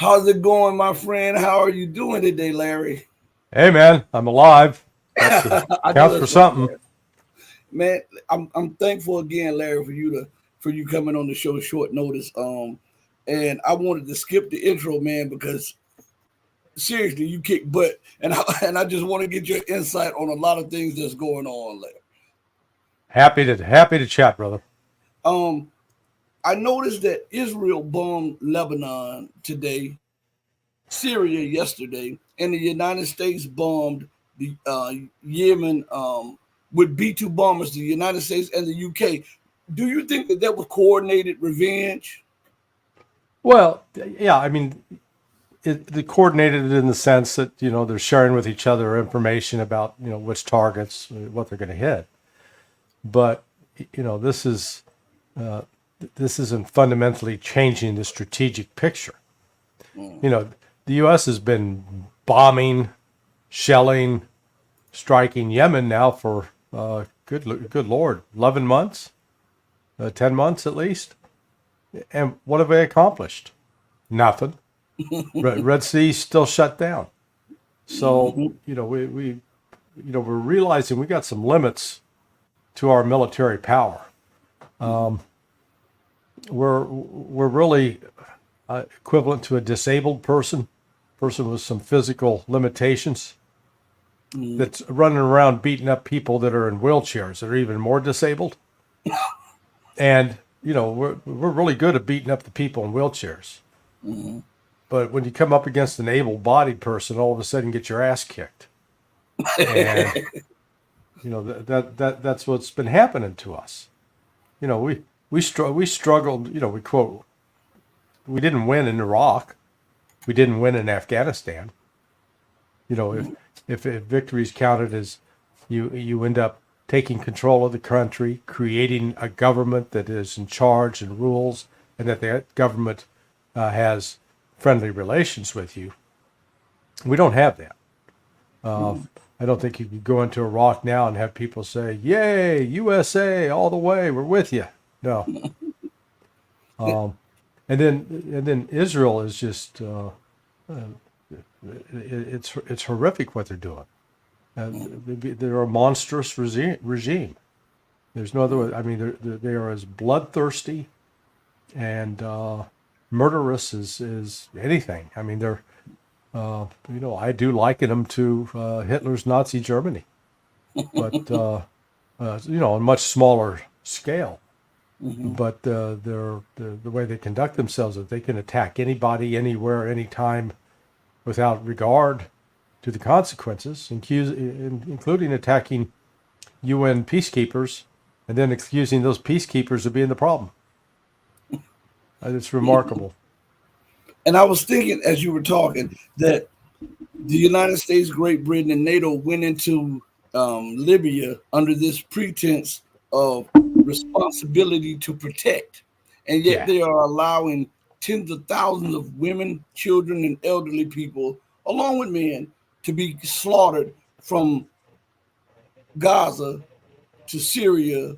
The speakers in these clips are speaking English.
How's it going, my friend? How are you doing today, Larry? Hey man, I'm alive. That's I know counts for that's right, something. man. Man, I'm thankful again, Larry, for you coming on the show short notice. And I wanted to skip the intro, man, because seriously, you kick butt, and I just want to get your insight on a lot of things that's going on, Larry. Happy to chat, brother. Um, I noticed that Israel bombed Lebanon today, Syria yesterday, and the United States bombed the Yemen with B 2 bombers, the United States and the UK. Do you think that that was coordinated revenge? Well, yeah, I mean, they coordinated it in the sense that they're sharing with each other information about which targets, what they're going to hit. But this is this isn't fundamentally changing the strategic picture. Mm. You know, the U.S. has been bombing, shelling, striking Yemen now for good Lord, 11 months, 10 months at least. And what have they accomplished? Nothing. Red Sea's still shut down. So, Mhm. we're realizing we got some limits to our military power. We're really equivalent to a disabled person with some physical limitations Mhm. that's running around beating up people that are in wheelchairs that are even more disabled. And, we're really good at beating up the people in wheelchairs. Mhm. But when you come up against an able-bodied person, all of a sudden get your ass kicked. And that's what's been happening to us. We struggled. We didn't win in Iraq. We didn't win in Afghanistan. If victories counted as you end up taking control of the country, creating a government that is in charge and rules, and that government has friendly relations with you. We don't have that. Uh, I don't think you could go into Iraq now and have people say, "Yay, USA, all the way, we're with you." No. And then Israel is just it's horrific what they're doing. They're a monstrous regime. There's no other way. I mean, they are as bloodthirsty and murderous as anything. I mean, they're I do liken them to Hitler's Nazi Germany, but on a much smaller scale. Mhm. But the way they conduct themselves is they can attack anybody, anywhere, anytime, without regard to the consequences, including attacking UN peacekeepers, and then accusing those peacekeepers of being the problem. It's remarkable. And I was thinking as you were talking that the United States, Great Britain, and NATO went into Libya under this pretense of responsibility to protect, and yet Yeah. they are allowing tens of thousands of women, children, and elderly people, along with men, to be slaughtered from Gaza to Syria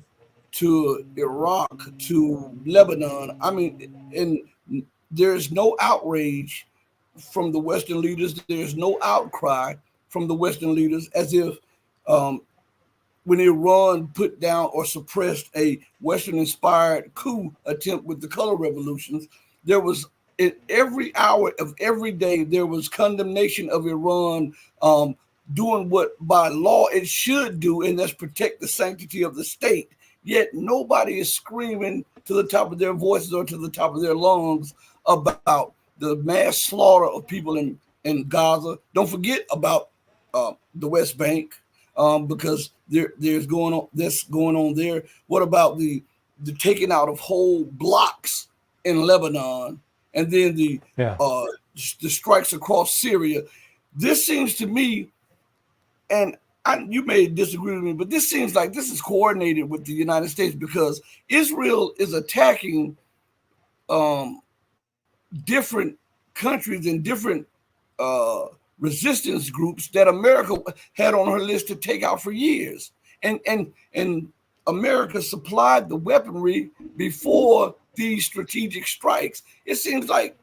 to Iraq to Lebanon. I mean, and there's no outrage from the Western leaders. There's no outcry from the Western leaders as if um, when Iran put down or suppressed a Western inspired coup attempt with the color revolutions, there was in every hour of every day, there was condemnation of Iran doing what by law it should do, and that's protect the sanctity of the state. Yet nobody is screaming to the top of their voices or to the top of their lungs about the mass slaughter of people in Gaza. Don't forget about the West Bank, because there's going on this going on there. What about the taking out of whole blocks in Lebanon, and then Yeah. uh, the strikes across Syria? This seems to me, and you may disagree with me, but this seems like this is coordinated with the United States because Israel is attacking um, different countries and different uh, resistance groups that America had on her list to take out for years, and America supplied the weaponry before these strategic strikes. It seems like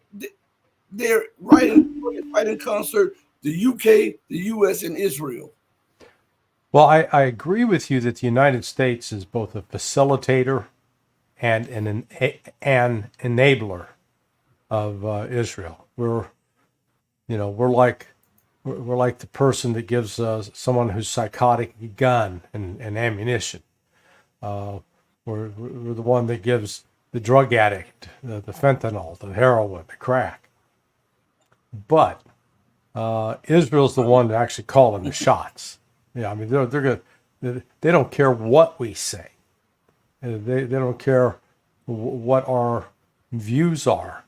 they're right in concert, the UK, the US, and Israel. Well, I agree with you that the United States is both a facilitator and an enabler of Israel. We're like the person that gives someone who's psychotic a gun and ammunition. We're the one that gives the drug addict the fentanyl, the heroin, the crack. But Israel's the one that actually calling the shots. Yeah, I mean they don't care what we say. They don't care what our views are,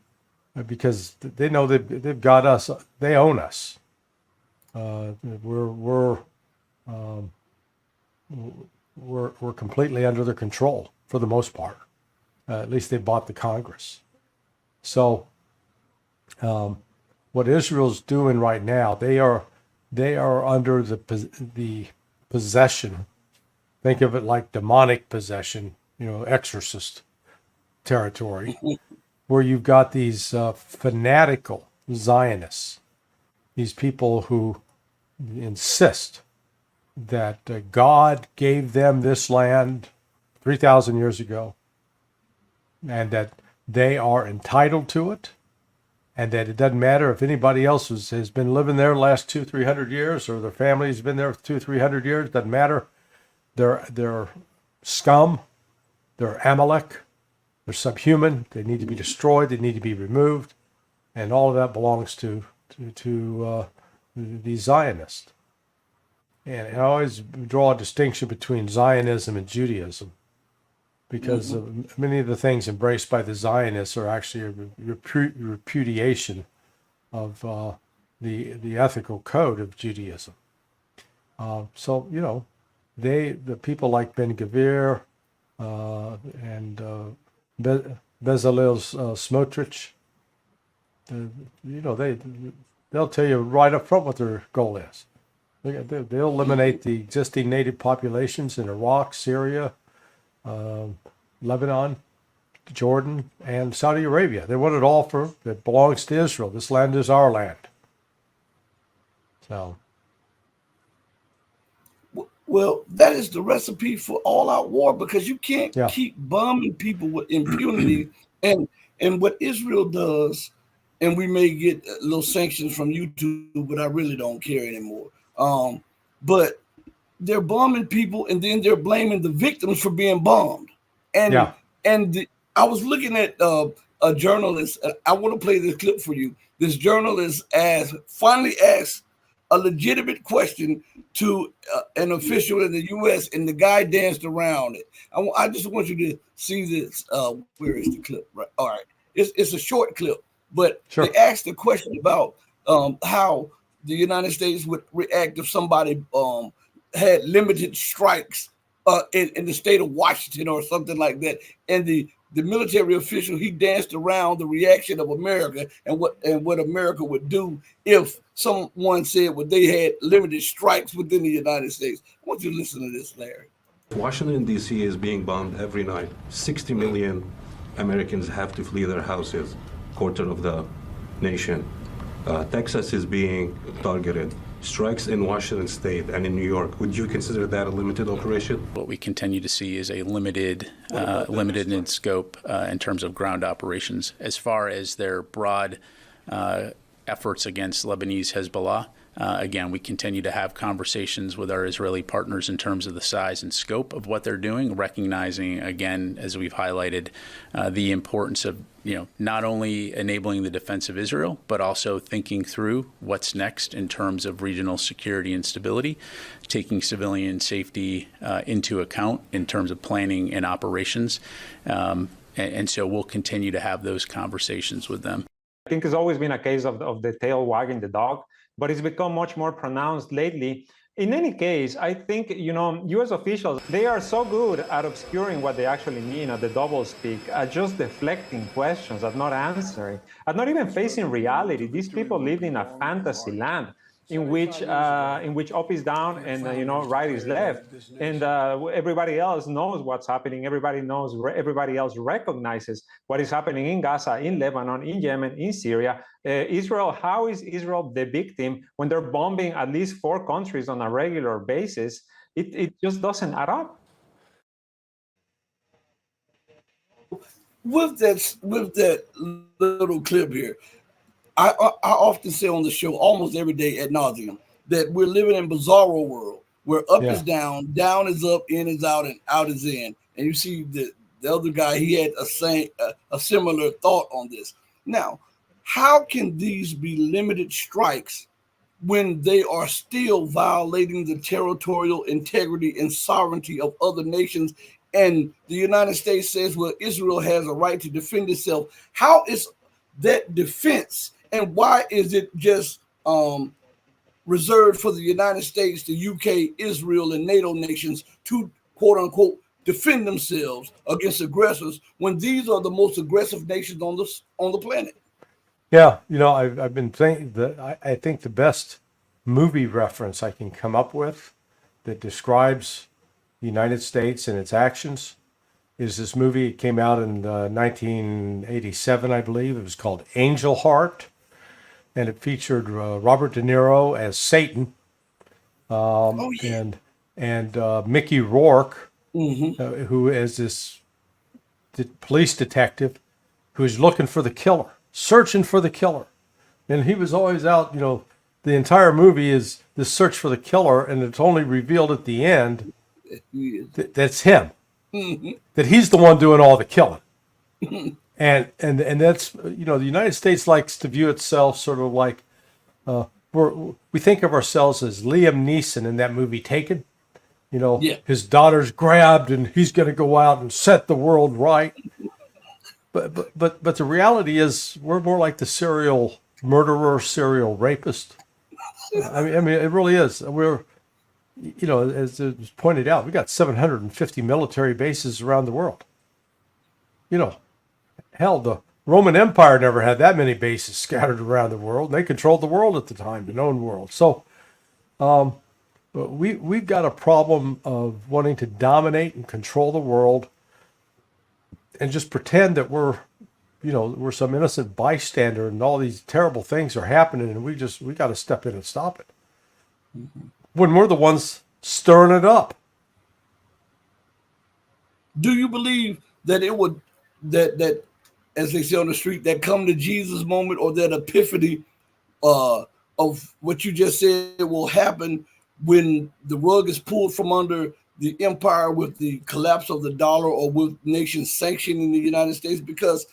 because they know they've got us. They own us. We're completely under their control for the most part. At least they bought the Congress. So what Israel's doing right now, they are under the possession. Think of it like demonic possession, exorcist territory, where you've got these fanatical Zionists, these people who insist that God gave them this land 3,000 years ago, and that they are entitled to it, and that it doesn't matter if anybody else has been living there the last 200-300 years, or their family's been there 200-300 years. Doesn't matter. They're scum. They're Amalek. They're subhuman. They need to be destroyed. They need to be removed, and all of that belongs to the Zionists. And I always draw a distinction between Zionism and Judaism, because many of the things embraced by the Zionists are actually a repudiation of the ethical code of Judaism. So the people like Ben Gvir and Bezalel Smotrich, they'll tell you right up front what their goal is. They'll eliminate the existing native populations in Iraq, Syria, Lebanon, Jordan, and Saudi Arabia. They want it all that belongs to Israel. This land is our land. So, well, that is the recipe for all-out war, because you can't keep bombing people with impunity. and what Israel does, and we may get little sanctions from YouTube, but I really don't care anymore. But they're bombing people, and then they're blaming the victims for being bombed. And I was looking at a journalist. I want to play this clip for you. This journalist finally asked a legitimate question to an official in the U.S., and the guy danced around it. I just want you to see this. Where is the clip? Right. All right. It's a short clip, but they asked a question about how the United States would react if somebody had limited strikes in the state of Washington or something like that. And the military official, he danced around the reaction of America and what America would do if someone said they had limited strikes within the United States. I want you to listen to this, Larry. Washington, D.C. is being bombed every night. 60 million Americans have to flee their houses, quarter of the nation. Texas is being targeted. Strikes in Washington State and in New York. Would you consider that a limited operation? What we continue to see is a limited in scope in terms of ground operations. As far as their broad efforts against Lebanese Hezbollah, again, we continue to have conversations with our Israeli partners in terms of the size and scope of what they're doing, recognizing, again, as we've highlighted, the importance of not only enabling the defense of Israel, but also thinking through what's next in terms of regional security and stability, taking civilian safety into account in terms of planning and operations. And so we'll continue to have those conversations with them. I think it's always been a case of the tail wagging the dog, but it's become much more pronounced lately. In any case, I think, U.S. officials, they are so good at obscuring what they actually mean, at the doublespeak, at just deflecting questions, at not answering, at not even facing reality. These people live in a fantasy land. in which up is down and right is left, and everybody else knows what's happening. Everybody else recognizes what is happening in Gaza, in Lebanon, in Yemen, in Syria. Israel, how is Israel the victim when they're bombing at least 4 countries on a regular basis? It just doesn't add up. With that little clip here, I often say on the show almost every day ad nauseum that we're living in a bizarro world where up is down, down is up, in is out, and out is in. And you see the other guy, he had a similar thought on this. Now, how can these be limited strikes when they are still violating the territorial integrity and sovereignty of other nations? And the United States says, well, Israel has a right to defend itself. How is that defense, and why is it just reserved for the United States, the UK, Israel, and NATO nations to, quote unquote, defend themselves against aggressors when these are the most aggressive nations on the planet? Yeah, I've been thinking that I think the best movie reference I can come up with that describes the United States and its actions is this movie. It came out in 1987, I believe. It was called Angel Heart, and it featured Robert De Niro as Satan, and Mickey Rourke, who is this police detective who's looking for the killer, searching for the killer, and he was always out. The entire movie is this search for the killer, and it's only revealed at the end that's him. That he's the one doing all the killing. and that's, the United States likes to view itself sort of like we think of ourselves as Liam Neeson in that movie Taken. His daughter's grabbed and he's going to go out and set the world right. But the reality is we're more like the serial murderer, serial rapist. I mean, it really is. We're, as it was pointed out, we got 750 military bases around the world. Hell, the Roman Empire never had that many bases scattered around the world. They controlled the world at the time, the known world. So we've got a problem of wanting to dominate and control the world and just pretend that we're some innocent bystander and all these terrible things are happening and we got to step in and stop it. When we're the ones stirring it up. Do you believe that it would, that as they say on the street, that come to Jesus moment or that epiphany of what you just said will happen when the rug is pulled from under the empire with the collapse of the dollar or with nations sanctioning the United States? Because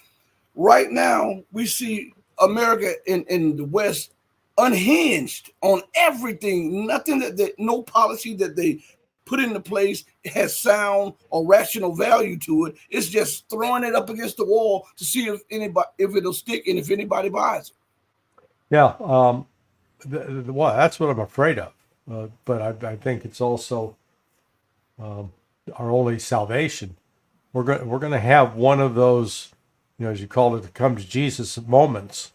right now we see America in the West unhinged on everything. Nothing that no policy that they put into place has sound or rational value to it. It's just throwing it up against the wall to see if it'll stick and if anybody buys it. Yeah, well, that's what I'm afraid of. But I think it's also our only salvation. We're going to have one of those, as you call it, come to Jesus moments.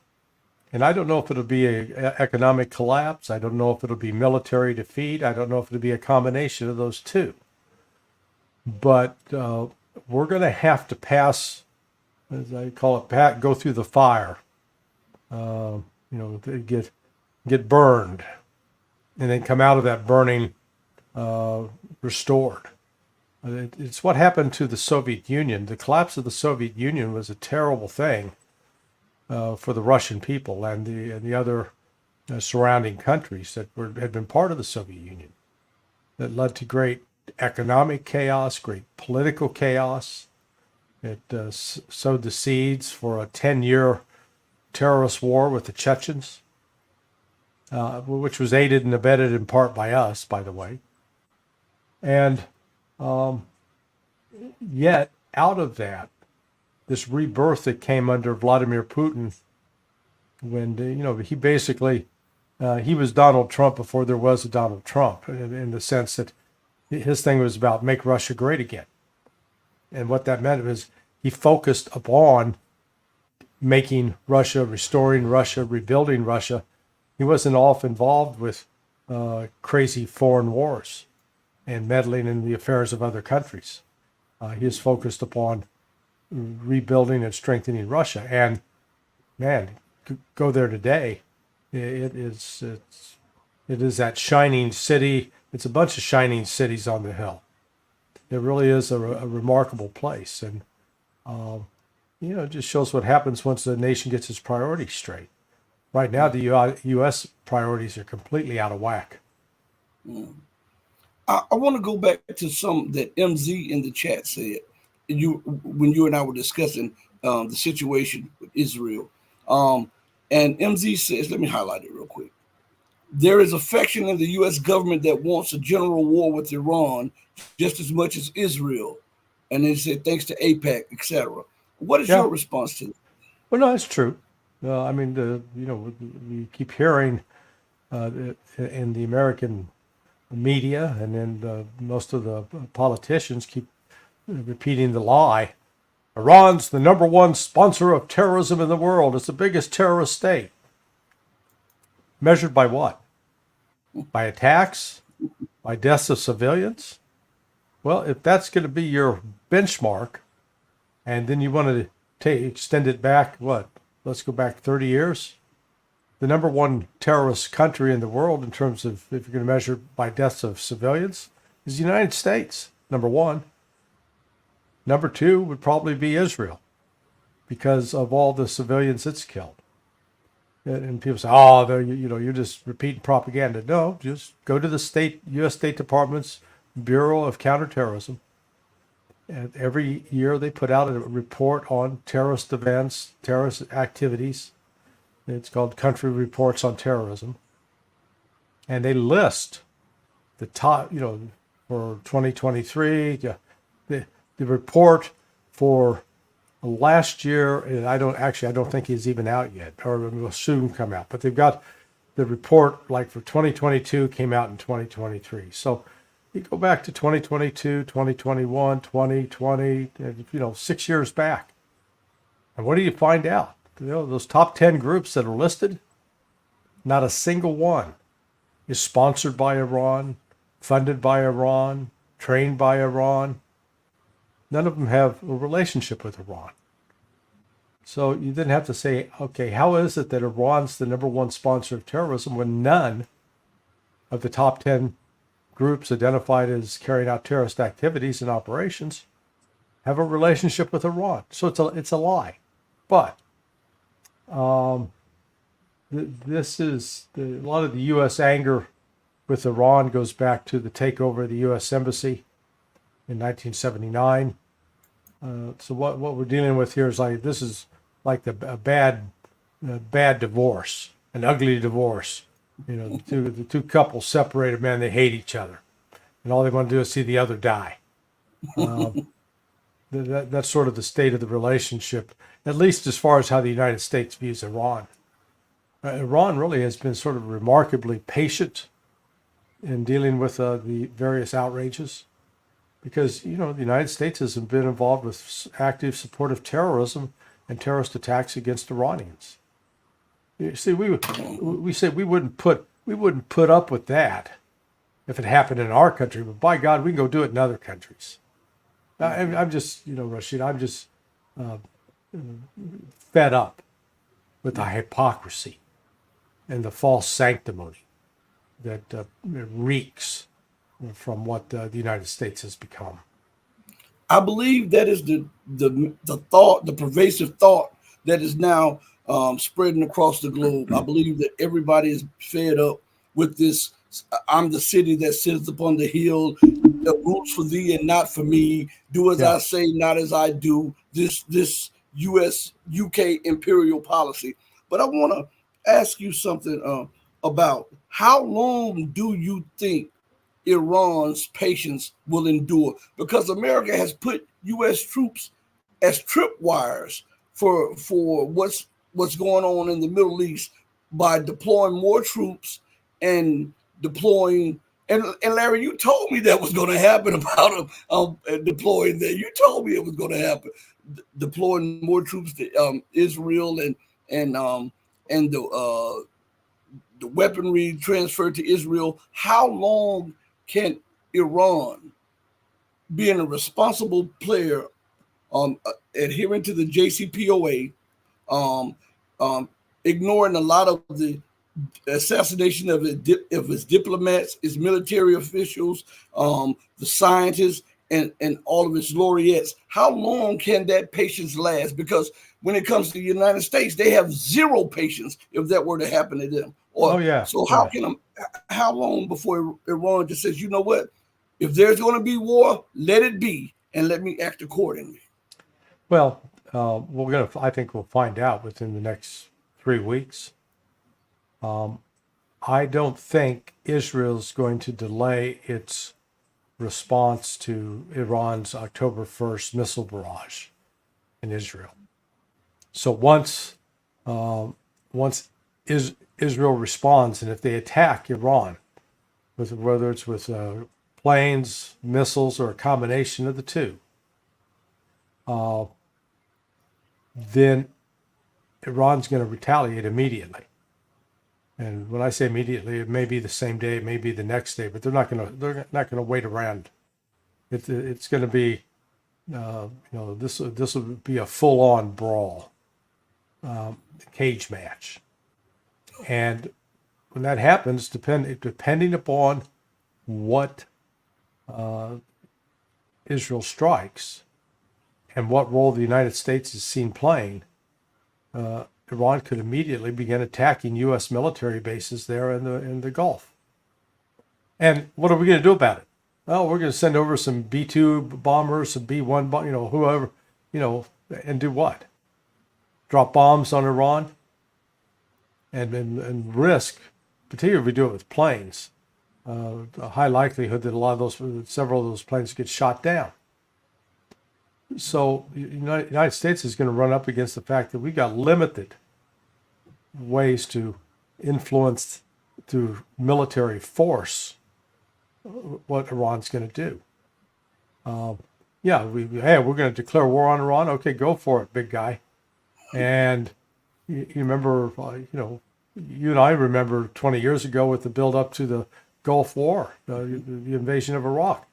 And I don't know if it'll be an economic collapse. I don't know if it'll be military defeat. I don't know if it'll be a combination of those two. But we're going to have to pass, as I call it, go through the fire. Get burned, and then come out of that burning restored. It's what happened to the Soviet Union. The collapse of the Soviet Union was a terrible thing for the Russian people and the other surrounding countries that had been part of the Soviet Union. That led to great economic chaos, great political chaos. It sowed the seeds for a 10-year terrorist war with the Chechens, which was aided and abetted in part by us, by the way. And yet, out of that, this rebirth that came under Vladimir Putin, when he basically he was Donald Trump before there was a Donald Trump, in the sense that his thing was about make Russia great again, and what that meant was he focused upon making Russia, restoring Russia, rebuilding Russia, he wasn't off involved with crazy foreign wars and meddling in the affairs of other countries. He is focused upon rebuilding and strengthening Russia. And man, go there today. It is that shining city. It's a bunch of shining cities on the hill. It really is a remarkable place, and it just shows what happens once the nation gets its priorities straight. Right now, the U.S. priorities are completely out of whack. I want to go back to something that MZ in the chat said. When you and I were discussing the situation with Israel, and MZ says, let me highlight it real quick. There is a faction in the U.S. government that wants a general war with Iran just as much as Israel, and they said thanks to AIPAC, etc. What is your response to that? Well, no, that's true. I mean, we keep hearing in the American media, and then most of the politicians keep repeating the lie. Iran's the number one sponsor of terrorism in the world. It's the biggest terrorist state. Measured by what? By attacks? By deaths of civilians? Well, if that's going to be your benchmark, and then you want to extend it back, what? Let's go back 30 years. The number one terrorist country in the world in terms of, if you're going to measure by deaths of civilians, is the United States, number one. Number two would probably be Israel because of all the civilians it's killed. And people say, oh, you're just repeating propaganda. No, just go to the U.S. State Department's Bureau of Counterterrorism. And every year they put out a report on terrorist events, terrorist activities. It's called Country Reports on Terrorism. And they list the top, for 2023, the report for last year, and I don't think he's even out yet, or will soon come out. But they've got the report like for 2022 came out in 2023. So you go back to 2022, 2021, 2020, 6 years back. And what do you find out? Those top 10 groups that are listed, not a single one is sponsored by Iran, funded by Iran, trained by Iran. None of them have a relationship with Iran. So you then have to say, okay, how is it that Iran's the number one sponsor of terrorism when none of the top 10 groups identified as carrying out terrorist activities and operations have a relationship with Iran? So it's a lie. But this is a lot of the U.S. anger with Iran goes back to the takeover of the U.S. Embassy in 1979. So what we're dealing with here is like a bad divorce, an ugly divorce. The two couples separated, man, they hate each other, and all they want to do is see the other die. That's sort of the state of the relationship, at least as far as how the United States views Iran. Iran really has been sort of remarkably patient in dealing with the various outrages. Because, the United States has been involved with active support of terrorism and terrorist attacks against Iranians. You see, we said we wouldn't put up with that if it happened in our country, but by God, we can go do it in other countries. I'm just, Rashid, I'm just fed up with the hypocrisy and the false sanctimony that reeks from what the United States has become. I believe that is the thought, the pervasive thought that is now spreading across the globe. I believe that everybody is fed up with this. I'm the city that sits upon the hill, that rules for thee and not for me. Do as I say, not as I do. This U.S. UK imperial policy. But I want to ask you something about how long do you think Iran's patience will endure? Because America has put U.S. troops as tripwires for what's going on in the Middle East by deploying more troops and deploying. And Larry, you told me that was going to happen about deploying there. You told me it was going to happen, deploying more troops to Israel and the weaponry transferred to Israel. How long can Iran, being a responsible player, adhering to the JCPOA, um, ignoring a lot of the assassination of his diplomats, his military officials, the scientists, and all of his laureates? How long can that patience last? Because when it comes to the United States, they have zero patience if that were to happen to them. Oh yeah. So how long before Iran just says, you know what, if there's going to be war, let it be, and let me act accordingly? Well, I think we'll find out within the next 3 weeks. I don't think Israel's going to delay its response to Iran's October 1st missile barrage in Israel. So once Israel responds, and if they attack Iran, whether it's with planes, missiles, or a combination of the two, then Iran's going to retaliate immediately. And when I say immediately, it may be the same day, it may be the next day, but they're not going to wait around. It's going to be, this will be a full-on brawl, cage match. And when that happens, depending upon what Israel strikes and what role the United States is seen playing, Iran could immediately begin attacking U.S. military bases there in the Gulf. And what are we going to do about it? Well, we're going to send over some B-2 bombers, some B-1, whoever, and do what? Drop bombs on Iran? And risk, particularly if we do it with planes, a high likelihood that several of those planes get shot down. So the United States is going to run up against the fact that we got limited ways to influence through military force what Iran's going to do. We're going to declare war on Iran. Okay, go for it, big guy. And you remember, you and I remember 20 years ago with the build up to the Gulf War, the invasion of Iraq.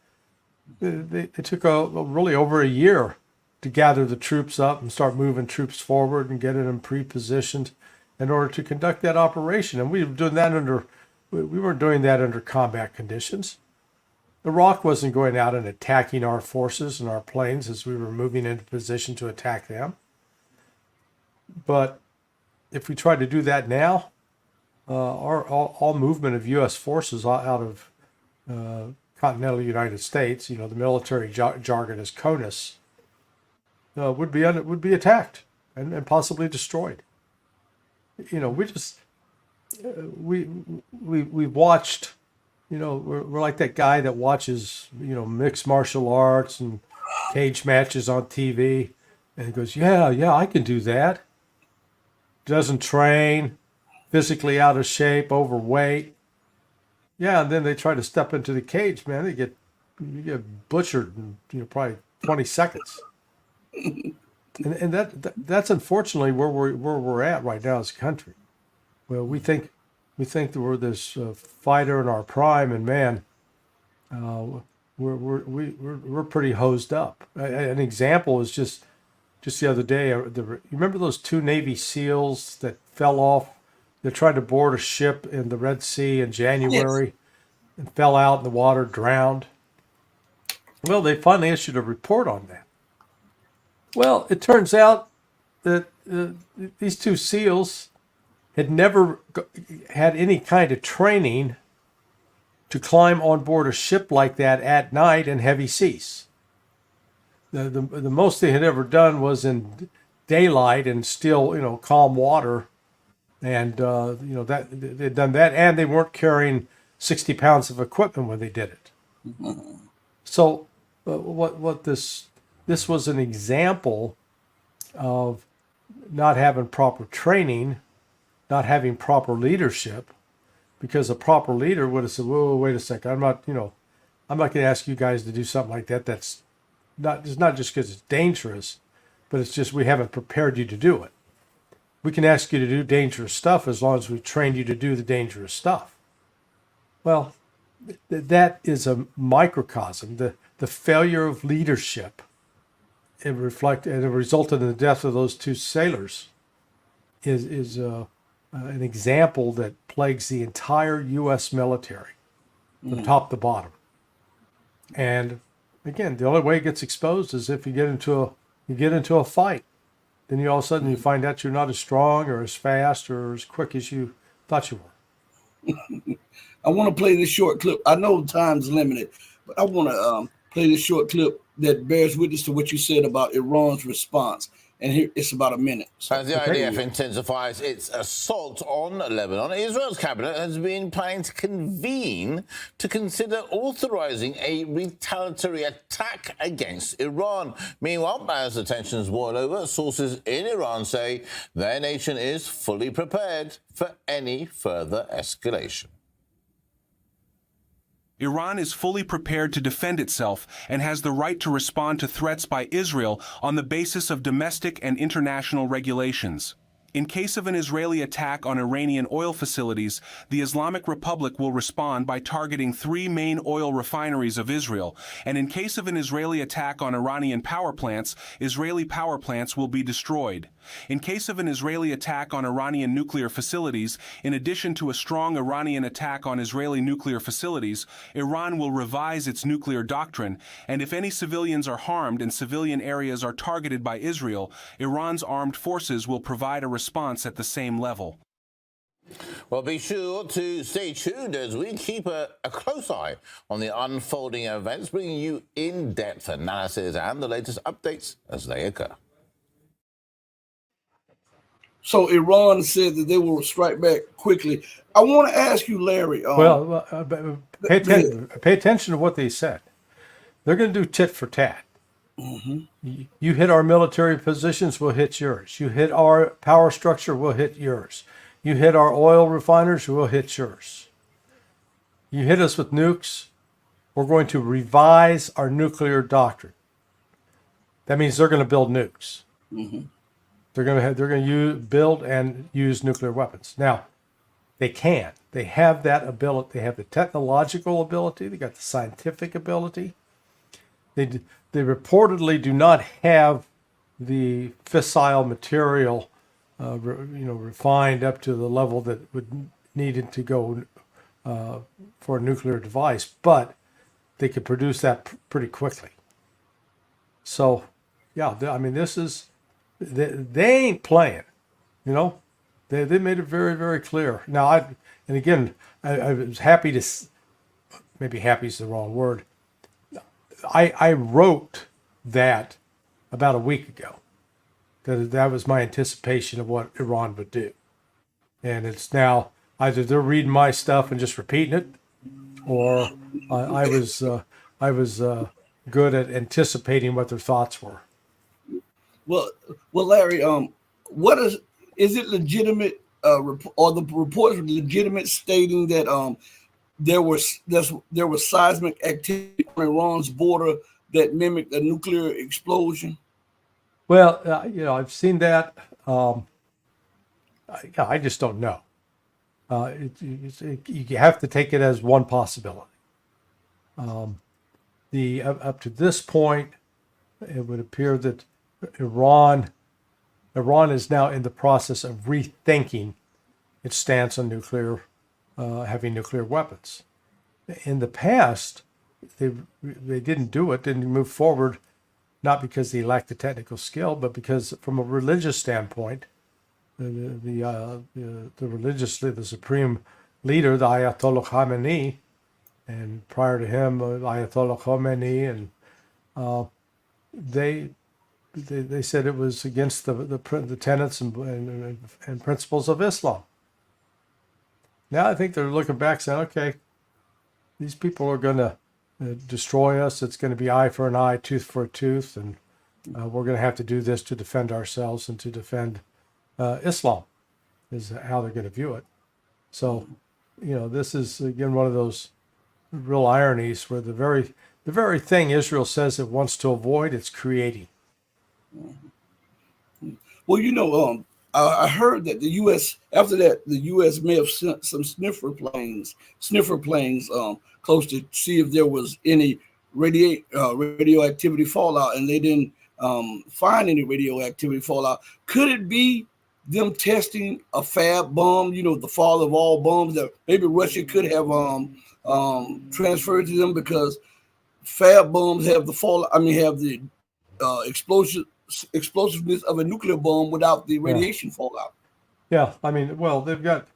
It took really over a year to gather the troops up and start moving troops forward and getting them pre-positioned in order to conduct that operation. And we weren't doing that under combat conditions. Iraq wasn't going out and attacking our forces and our planes as we were moving into position to attack them. But if we try to do that now, all movement of U.S. forces out of continental United States, the military jargon is CONUS, would be attacked and possibly destroyed. We watched, we're like that guy that watches, mixed martial arts and cage matches on TV, and he goes, yeah, I can do that. Doesn't train, physically out of shape, overweight. Yeah, and then they try to step into the cage, man. You get butchered in probably 20 seconds. And that's unfortunately where we're at right now as a country. Well, we think that we're this fighter in our prime, and man, we're pretty hosed up. An example is just the other day. You remember those 2 Navy SEALs that fell off? They tried to board a ship in the Red Sea in January. Yes. And fell out in the water, drowned. Well, they finally issued a report on that. Well, it turns out that these 2 SEALs had never had any kind of training to climb on board a ship like that at night in heavy seas. The most they had ever done was in daylight and still, calm water. And, that they'd done that, and they weren't carrying 60 pounds of equipment when they did it. So this was an example of not having proper training, not having proper leadership, because a proper leader would have said, whoa, wait a second, I'm not going to ask you guys to do something like that. It's not just because it's dangerous, but it's just we haven't prepared you to do it. we can ask you to do dangerous stuff as long as we've trained you to do the dangerous stuff. Well, that is a microcosm. The failure of leadership, it resulted in the death of those two sailors, is an example that plagues the entire U.S. military from top to bottom. And again, the only way it gets exposed is if you get into a fight. Then you all of a sudden you find out you're not as strong or as fast or as quick as you thought you were. I want to play this short clip. I know time's limited, but I want to play this short clip that bears witness to what you said about Iran's response. And here it's about a minute. So, as the IDF intensifies its assault on Lebanon, Israel's cabinet has been planning to convene to consider authorizing a retaliatory attack against Iran. Meanwhile, as the tensions boil over, sources in Iran say their nation is fully prepared for any further escalation. Iran is fully prepared to defend itself and has the right to respond to threats by Israel on the basis of domestic and international regulations. In case of an Israeli attack on Iranian oil facilities, the Islamic Republic will respond by targeting 3 main oil refineries of Israel. And in case of an Israeli attack on Iranian power plants, Israeli power plants will be destroyed. In case of an Israeli attack on Iranian nuclear facilities, in addition to a strong Iranian attack on Israeli nuclear facilities, Iran will revise its nuclear doctrine, and if any civilians are harmed and civilian areas are targeted by Israel, Iran's armed forces will provide a response at the same level. Well, be sure to stay tuned as we keep a close eye on the unfolding events, bringing you in-depth analysis and the latest updates as they occur. So Iran said that they will strike back quickly. I want to ask you, Larry. Pay attention to what they said. They're going to do tit for tat. Mm-hmm. You hit our military positions, we'll hit yours. You hit our power structure, we'll hit yours. You hit our oil refiners, we'll hit yours. You hit us with nukes, we're going to revise our nuclear doctrine. That means they're going to build nukes. Mm-hmm. They're going to build and use nuclear weapons. Now, they can. They have that ability. They have the technological ability. They got the scientific ability. They reportedly do not have the fissile material, refined up to the level that would needed to go for a nuclear device, but they could produce that pretty quickly. So, yeah, I mean, this is. They ain't playing, They made it very, very clear. Now, I was happy to, maybe happy is the wrong word. I wrote that about a week ago. That was my anticipation of what Iran would do. And it's now either they're reading my stuff and just repeating it, or I was good at anticipating what their thoughts were. Well, Larry, what is it legitimate, or the reports legitimate stating that there was seismic activity on Iran's border that mimicked a nuclear explosion? Well, I've seen that. I just don't know. You have to take it as one possibility. Up to this point, it would appear that Iran is now in the process of rethinking its stance on having nuclear weapons. In the past, they didn't do it, didn't move forward, not because they lacked the technical skill, but because from a religious standpoint, the supreme leader, the Ayatollah Khamenei, and prior to him, Ayatollah Khomeini, and they said it was against the tenets and principles of Islam. Now I think they're looking back saying, okay, these people are going to destroy us. It's going to be eye for an eye, tooth for a tooth, and we're going to have to do this to defend ourselves and to defend Islam, is how they're going to view it. So, this is, again, one of those real ironies where the very thing Israel says it wants to avoid, it's creating. Well, I heard that the U.S. after that the U.S. may have sent some sniffer planes close to see if there was any radioactivity fallout, and they didn't find any radioactivity fallout. Could it be them testing a fab bomb? You know, the father of all bombs that maybe Russia could have transferred to them, because fab bombs have the fallout. I mean, have the explosiveness of a nuclear bomb without the radiation fallout. Yeah, I mean, well, they've got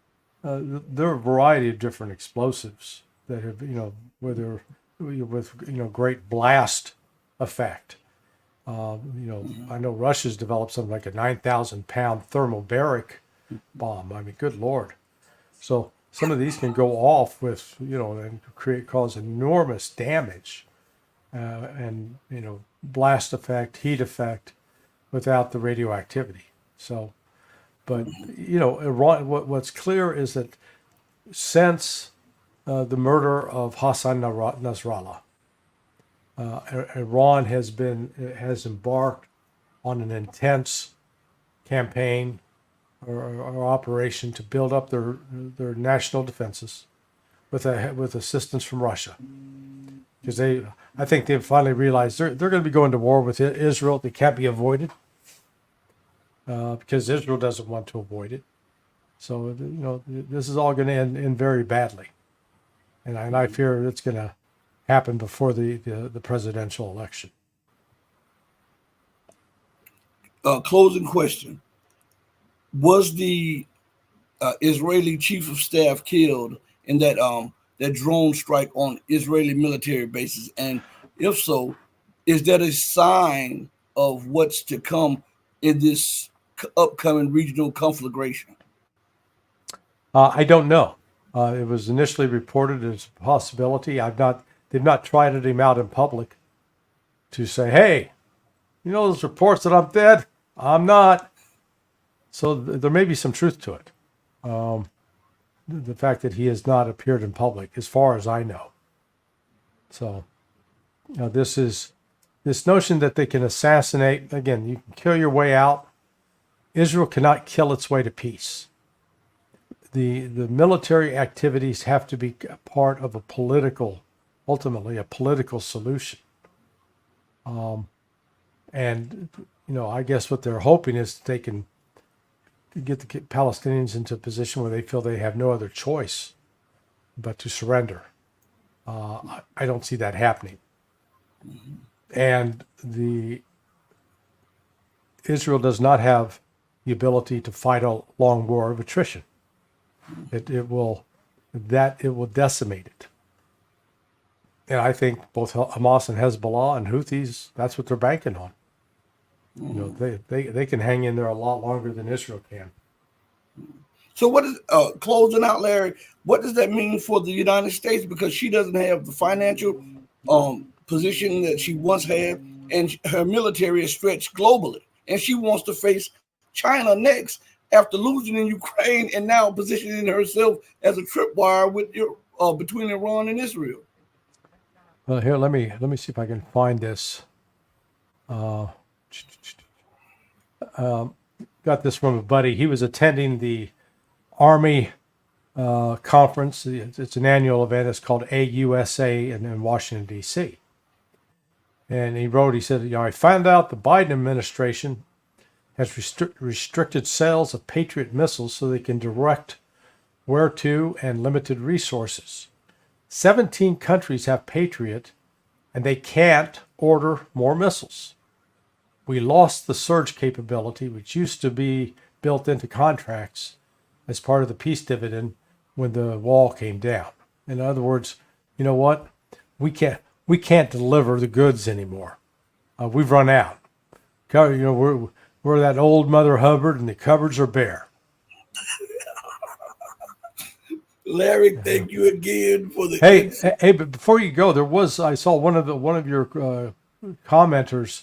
there are a variety of different explosives that have, you know, whether with, you know, great blast effect. You know, I know Russia's developed something like a 9,000-pound thermobaric bomb. I mean, good Lord. So some of these can go off with, you know, and cause enormous damage, and, you know, blast effect, heat effect, without the radioactivity. So, but, you know, Iran, what's clear is that since the murder of Hassan Nasrallah, Iran has embarked on an intense campaign or operation to build up their national defenses with assistance from Russia, because I think they've finally realized they're going to be going to war with Israel. They can't be avoided, because Israel doesn't want to avoid it. So, you know, this is all going to end very badly, and I fear it's going to happen before the presidential election. Closing question: was the Israeli chief of staff killed in that drone strike on Israeli military bases? And if so, is that a sign of what's to come in this upcoming regional conflagration? I don't know. It was initially reported as a possibility. They've not tried him out in public to say, hey, you know those reports that I'm dead? I'm not. So there may be some truth to it. The fact that he has not appeared in public, as far as I know. So, you know, this notion that they can assassinate, again, you can kill your way out. Israel cannot kill its way to peace. The military activities have to be part of ultimately a political solution. And, you know, I guess what they're hoping is that they can get the Palestinians into a position where they feel they have no other choice but to surrender. I don't see that happening. And Israel does not have the ability to fight a long war of attrition. It will decimate it. And I think both Hamas and Hezbollah and Houthis, that's what they're banking on. You know, they can hang in there a lot longer than Israel can. So what is closing out, Larry? What does that mean for the United States? Because she doesn't have the financial position that she once had, and her military is stretched globally, and she wants to face China next after losing in Ukraine, and now positioning herself as a tripwire with between Iran and Israel. Well, here, let me see if I can find this. Got this from a buddy. He was attending the Army conference. It's an annual event. It's called AUSA in Washington, D.C. And he said, you know, I found out the Biden administration has restricted sales of Patriot missiles so they can direct where to and limited resources. 17 countries have Patriot, and they can't order more missiles. We lost the surge capability, which used to be built into contracts as part of the peace dividend when the wall came down. In other words, you know what? We can't deliver the goods anymore. We've run out. You know, we're that old Mother Hubbard, and the cupboards are bare. Larry, thank you again for the. Hey! But before you go, I saw one of your commenters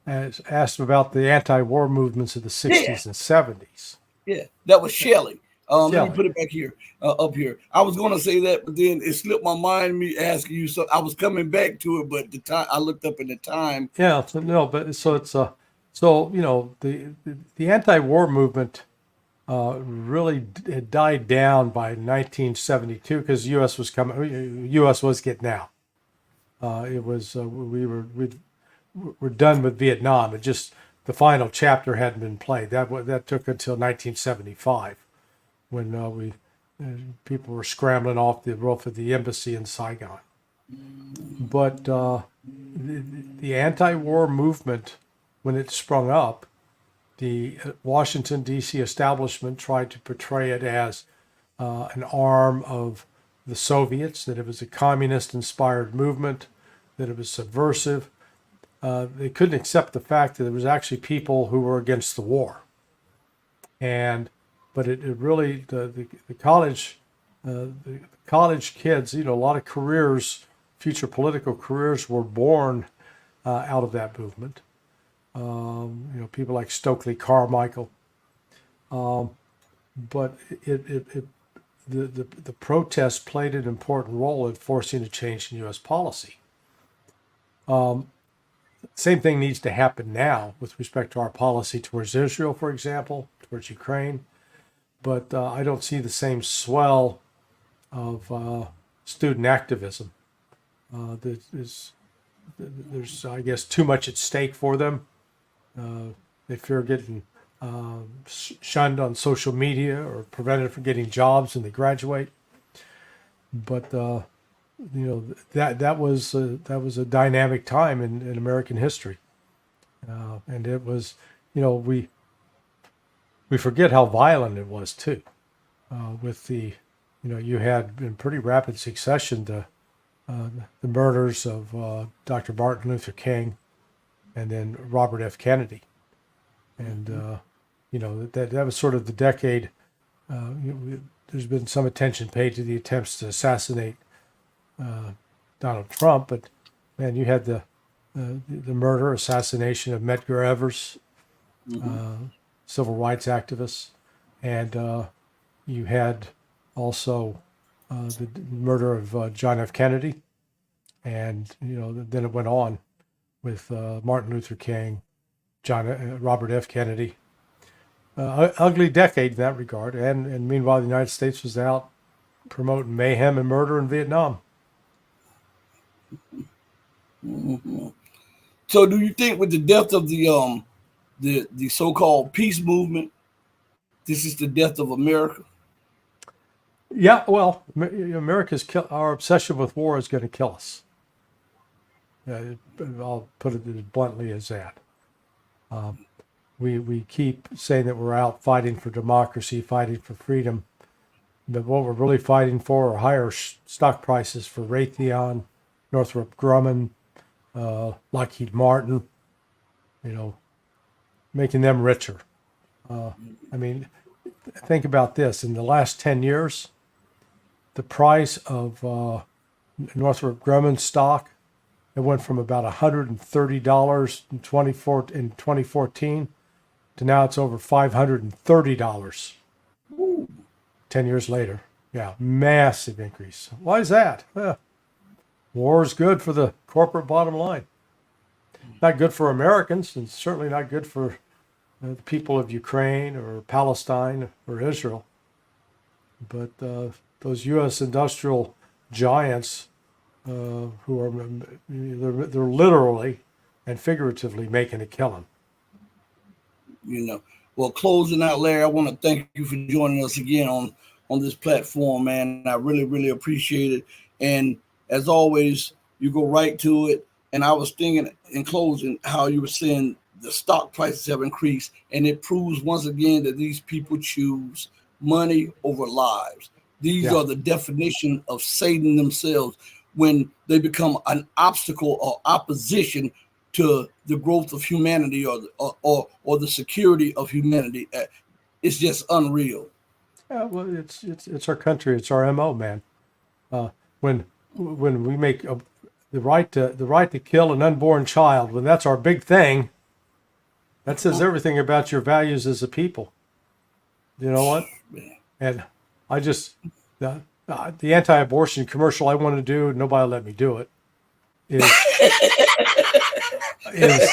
asked about the anti-war movements of the 60s and 70s. Yeah, that was Shelley. Let me put it back here, up here. I was going to say that, but then it slipped my mind. Me asking you, so I was coming back to it, but the time I looked up in the time. Yeah, so no, but so it's so you know the anti-war movement really had died down by 1972 because the U.S. was coming. U.S. was getting out. It was we're done with Vietnam. It just the final chapter hadn't been played. That took until 1975 when people were scrambling off the roof of the embassy in Saigon. But the anti-war movement, when it sprung up, the Washington, D.C. establishment tried to portray it as an arm of the Soviets, that it was a communist-inspired movement, that it was subversive. They couldn't accept the fact that there was actually people who were against the war. But it really, the college kids, a lot of careers, future political careers were born out of that movement. People like Stokely Carmichael. But the protests played an important role in forcing a change in U.S. policy. Same thing needs to happen now with respect to our policy towards Israel, for example, towards Ukraine. But I don't see the same swell of student activism. There's, I guess, too much at stake for them. They fear getting shunned on social media or prevented from getting jobs when they graduate. But that was a dynamic time in American history, and it was we forget how violent it was too. With you had in pretty rapid succession the murders of Dr. Martin Luther King, and then Robert F. Kennedy, and that was sort of the decade. There's been some attention paid to the attempts to assassinate Donald Trump, but man, you had the murder, assassination of Medgar Evers, civil rights activists, and you had also the murder of John F. Kennedy, and then it went on with Martin Luther King, Robert F. Kennedy. Ugly decade in that regard, and meanwhile the United States was out promoting mayhem and murder in Vietnam. Mm-hmm. So, do you think with the death of the so-called peace movement, this is the death of America? Yeah, well, our obsession with war is going to kill us. I'll put it as bluntly as that. We keep saying that we're out fighting for democracy, fighting for freedom, but what we're really fighting for are higher stock prices for Raytheon, Northrop Grumman, Lockheed Martin, making them richer. Think about this. In the last 10 years, the price of Northrop Grumman stock, it went from about $130 in 2014 to now it's over $530. Ooh. 10 years later. Yeah, massive increase. Why is that? War is good for the corporate bottom line. Not good for Americans, and certainly not good for the people of Ukraine or Palestine or Israel. But those U.S. industrial giants who are they're literally and figuratively making a killing. Well, closing out, Larry, I want to thank you for joining us again on this platform, man. I really, really appreciate it. And as always, you go right to it. And I was thinking in closing how you were saying the stock prices have increased, and it proves once again that these people choose money over lives. These are the definition of Satan themselves when they become an obstacle or opposition to the growth of humanity or the security of humanity. It's just unreal. Well, it's our country. It's our MO, man. When we make the right to kill an unborn child, when that's our big thing, that says everything about your values as a people. You know what? And I just the anti-abortion commercial I want to do, nobody will let me do it. Is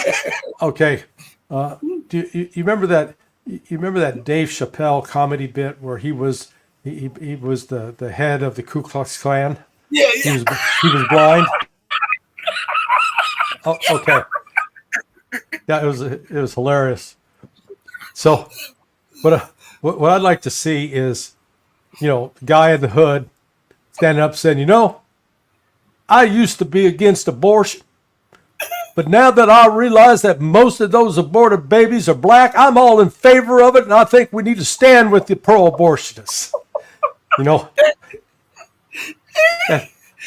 okay. Do you remember that You remember that Dave Chappelle comedy bit where he was the head of the Ku Klux Klan? Yeah, He yeah. was blind. Oh, okay. Yeah, it was hilarious. So, what I'd like to see is, the guy in the hood standing up saying, I used to be against abortion, but now that I realize that most of those aborted babies are black, I'm all in favor of it, and I think we need to stand with the pro-abortionists.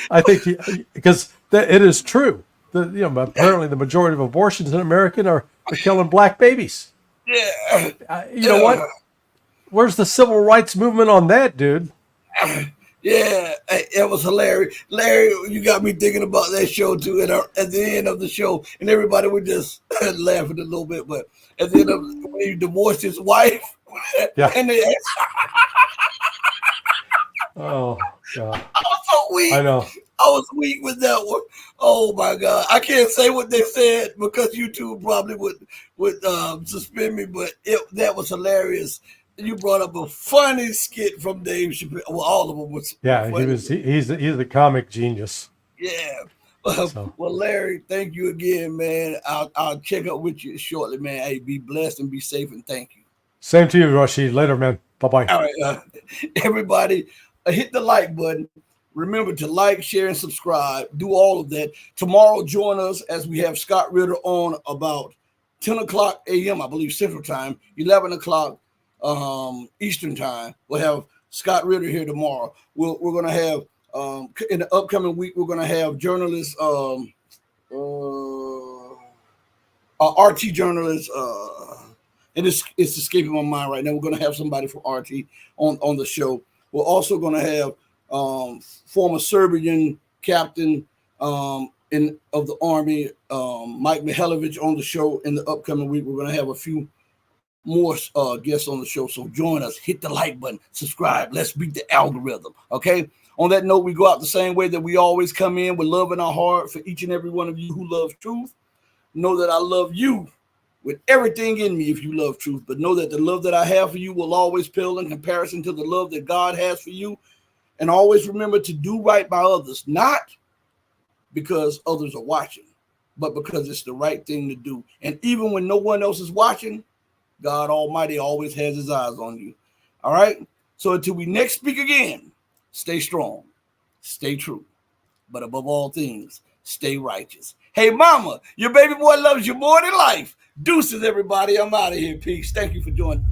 I think because it is true. Apparently the majority of abortions in America are killing black babies. Yeah. You know what? Where's the civil rights movement on that, dude? Yeah, it was hilarious. Larry, you got me thinking about that show too. At the end of the show, and everybody was just laughing a little bit. But at the end of when he divorced his wife, Yeah. and they, Oh, God. I was so weak. I know. I was weak with that one. Oh my God, I can't say what they said because YouTube probably would suspend me. But that was hilarious. You brought up a funny skit from Dave Chappelle. Well, all of them was. Yeah, funny. he's the comic genius. Yeah. So. Well, Larry, thank you again, man. I'll check up with you shortly, man. Hey, be blessed and be safe, and thank you. Same to you, Rashid. Later, man. Bye-bye. All right, everybody, hit the like button. Remember to like, share, and subscribe. Do all of that. Tomorrow, join us as we have Scott Ritter on about 10 o'clock a.m., I believe, Central Time, 11 o'clock Eastern Time. We'll have Scott Ritter here tomorrow. We're going to have, in the upcoming week, we're going to have journalists, RT journalists, and it's escaping my mind right now. We're going to have somebody from RT on the show. We're also going to have former Serbian captain of the Army, Mike Mihailovich, on the show in the upcoming week. We're going to have a few more guests on the show. So join us, hit the like button, subscribe. Let's beat the algorithm. Okay. On that note, we go out the same way that we always come in, with love in our heart for each and every one of you who love truth. Know that I love you with everything in me if you love truth, but know that the love that I have for you will always pale in comparison to the love that God has for you. And always remember to do right by others, not because others are watching, but because it's the right thing to do. And even when no one else is watching, God Almighty always has his eyes on you. All right? So until we next speak again, stay strong, stay true, but above all things, stay righteous. Hey, mama, your baby boy loves you more than life. Deuces, everybody. I'm out of here. Peace. Thank you for joining.